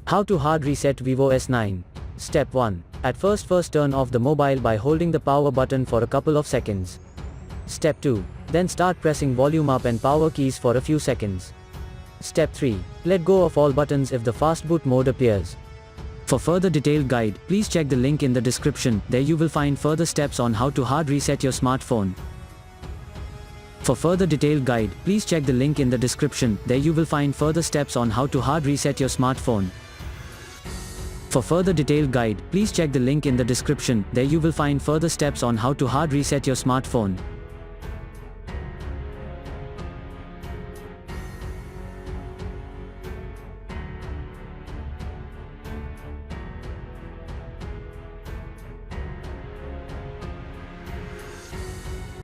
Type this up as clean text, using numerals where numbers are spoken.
How to hard reset Vivo S9. Step 1. At first turn off the mobile by holding the power button for a couple of seconds. Step 2. Then start pressing volume up and power keys for a few seconds. Step 3. Let go of all buttons if the fast boot mode appears. For further detailed guide, please check the link in the description. There you will find further steps on how to hard reset your smartphone. For further detailed guide, please check the link in the description. There you will find further steps on how to hard reset your smartphone. For further detailed guide, please check the link in the description. There you will find further steps on how to hard reset your smartphone.